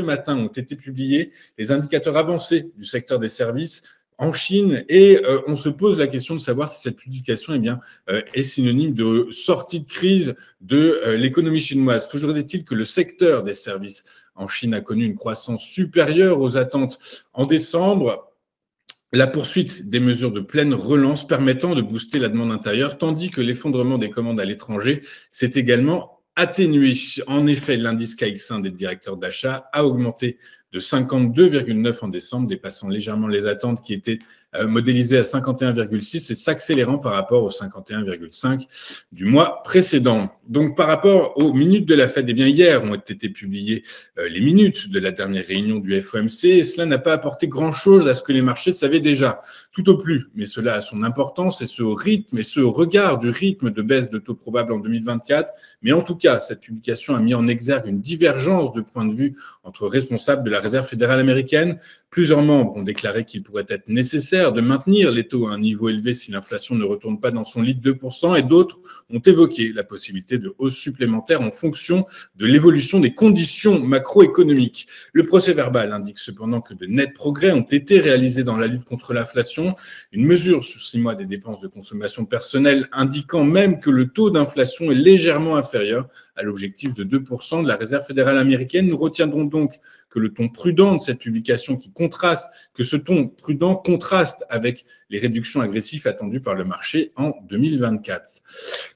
matin ont été publiés les indicateurs avancés du secteur des services en Chine et on se pose la question de savoir si cette publication est synonyme de sortie de crise de l'économie chinoise. Toujours est-il que le secteur des services en Chine a connu une croissance supérieure aux attentes en décembre. La poursuite des mesures de pleine relance permettant de booster la demande intérieure, tandis que l'effondrement des commandes à l'étranger s'est également atténué. En effet, l'indice KX1 des directeurs d'achat a augmenté de 52,9 en décembre, dépassant légèrement les attentes qui étaient modélisées à 51,6 et s'accélérant par rapport aux 51,5 du mois précédent. Donc, par rapport aux minutes de la Fed, hier ont été publiées les minutes de la dernière réunion du FOMC et cela n'a pas apporté grand-chose à ce que les marchés savaient déjà, tout au plus. Mais cela a son importance et ce rythme et ce regard du rythme de baisse de taux probable en 2024. Mais en tout cas, cette publication a mis en exergue une divergence de point de vue entre responsables de la Réserve fédérale américaine. Plusieurs membres ont déclaré qu'il pourrait être nécessaire de maintenir les taux à un niveau élevé si l'inflation ne retourne pas dans son lit de 2%, et d'autres ont évoqué la possibilité de hausse supplémentaire en fonction de l'évolution des conditions macroéconomiques. Le procès-verbal indique cependant que de nets progrès ont été réalisés dans la lutte contre l'inflation. Une mesure sur 6 mois des dépenses de consommation personnelle indiquant même que le taux d'inflation est légèrement inférieur à l'objectif de 2% de la Réserve fédérale américaine. Nous retiendrons donc que le ton prudent de cette publication ce ton prudent contraste avec les réductions agressives attendues par le marché en 2024.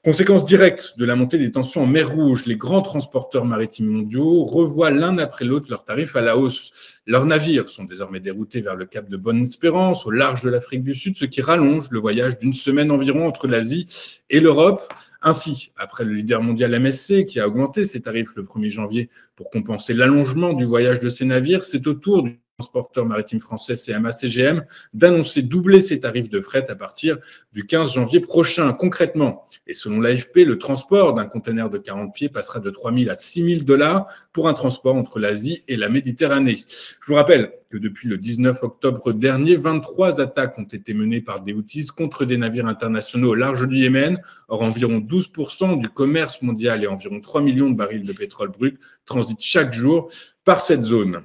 Conséquence directe de la montée des tensions en mer Rouge, les grands transporteurs maritimes mondiaux revoient l'un après l'autre leurs tarifs à la hausse. Leurs navires sont désormais déroutés vers le cap de Bonne-Espérance, au large de l'Afrique du Sud, ce qui rallonge le voyage d'une semaine environ entre l'Asie et l'Europe. Ainsi, après le leader mondial MSC qui a augmenté ses tarifs le 1er janvier pour compenser l'allongement du voyage de ses navires, c'est au tour du transporteur maritime français CMA CGM d'annoncer doubler ses tarifs de fret à partir du 15 janvier prochain. Concrètement, et selon l'AFP, le transport d'un conteneur de 40 pieds passera de 3 000 à 6 000 $ pour un transport entre l'Asie et la Méditerranée. Je vous rappelle que depuis le 19 octobre dernier, 23 attaques ont été menées par des Houthis contre des navires internationaux au large du Yémen. Or, environ 12% du commerce mondial et environ 3 millions de barils de pétrole brut transitent chaque jour par cette zone.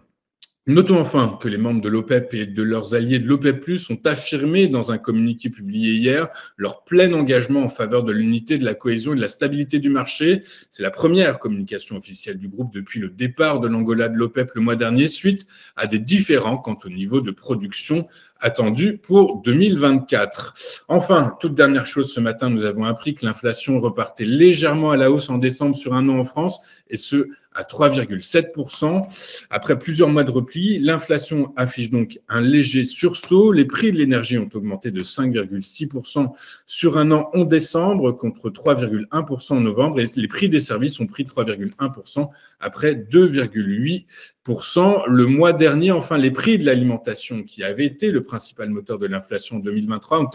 Notons enfin que les membres de l'OPEP et de leurs alliés de l'OPEP+, ont affirmé dans un communiqué publié hier leur plein engagement en faveur de l'unité, de la cohésion et de la stabilité du marché. C'est la première communication officielle du groupe depuis le départ de l'Angola de l'OPEP le mois dernier, suite à des différends quant au niveau de production attendu pour 2024. Enfin, toute dernière chose, ce matin, nous avons appris que l'inflation repartait légèrement à la hausse en décembre sur un an en France, et ce, à 3,7%. Après plusieurs mois de repli, l'inflation affiche donc un léger sursaut. Les prix de l'énergie ont augmenté de 5,6% sur un an en décembre contre 3,1% en novembre, et les prix des services ont pris 3,1% après 2,8% le mois dernier. Enfin, les prix de l'alimentation, qui avaient été le principal moteur de l'inflation en 2023, ont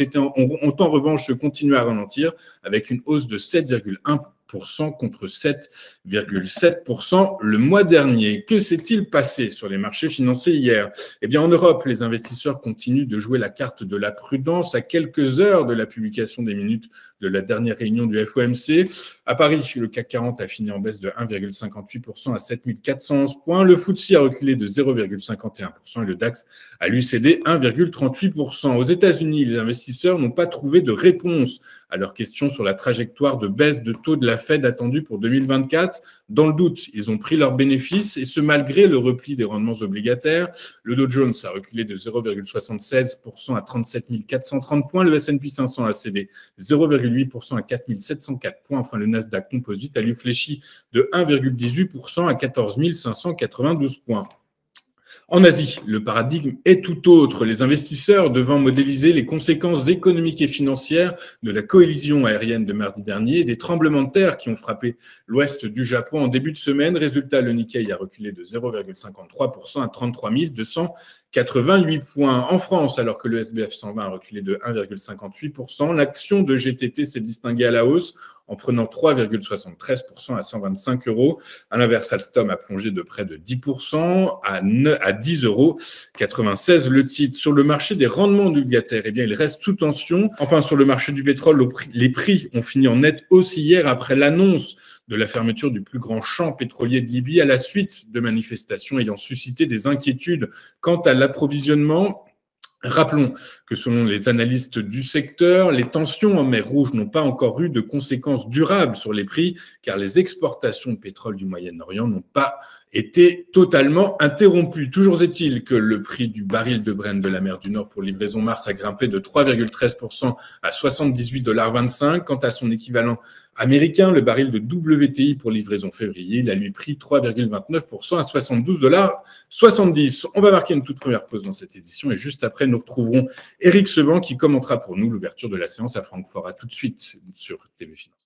en revanche continué à ralentir avec une hausse de 7,1% contre 7,7% le mois dernier. Que s'est-il passé sur les marchés financiers hier ? Eh bien, en Europe, les investisseurs continuent de jouer la carte de la prudence à quelques heures de la publication des minutes de la dernière réunion du FOMC. À Paris, le CAC 40 a fini en baisse de 1,58% à 7411 points. Le FTSE a reculé de 0,51% et le DAX a lui cédé 1,38%. Aux États-Unis, les investisseurs n'ont pas trouvé de réponse à leurs questions sur la trajectoire de baisse de taux de la Fed attendue pour 2024. Dans le doute, ils ont pris leurs bénéfices et ce malgré le repli des rendements obligataires. Le Dow Jones a reculé de 0,76% à 37 430 points. Le S&P 500 a cédé 0,8% à 4 704 points. Enfin, le Nasdaq Composite a lui fléchi de 1,18% à 14 592 points. En Asie, le paradigme est tout autre. Les investisseurs devant modéliser les conséquences économiques et financières de la coalition aérienne de mardi dernier et des tremblements de terre qui ont frappé l'ouest du Japon en début de semaine. Résultat, le Nikkei a reculé de 0,53% à 33 288 points. En France, alors que le SBF 120 a reculé de 1,58%, l'action de GTT s'est distinguée à la hausse en prenant 3,73% à 125 €. À l'inverse, Alstom a plongé de près de 10% à 10,96 € le titre. Sur le marché des rendements obligataires, eh bien, il reste sous tension. Enfin, sur le marché du pétrole, les prix ont fini en nette hausse hier après l'annonce de la fermeture du plus grand champ pétrolier de Libye à la suite de manifestations ayant suscité des inquiétudes quant à l'approvisionnement. Rappelons que selon les analystes du secteur, les tensions en mer Rouge n'ont pas encore eu de conséquences durables sur les prix, car les exportations de pétrole du Moyen-Orient n'ont pas été totalement interrompues. Toujours est-il que le prix du baril de Brent de la mer du Nord pour livraison mars a grimpé de 3,13% à 78,25 $. Quant à son équivalent américain, le baril de WTI pour livraison février, il a lui pris 3,29% à 72,70 $. On va marquer une toute première pause dans cette édition et juste après, nous retrouverons Éric Seban qui commentera pour nous l'ouverture de la séance à Francfort. À tout de suite sur TV Finance.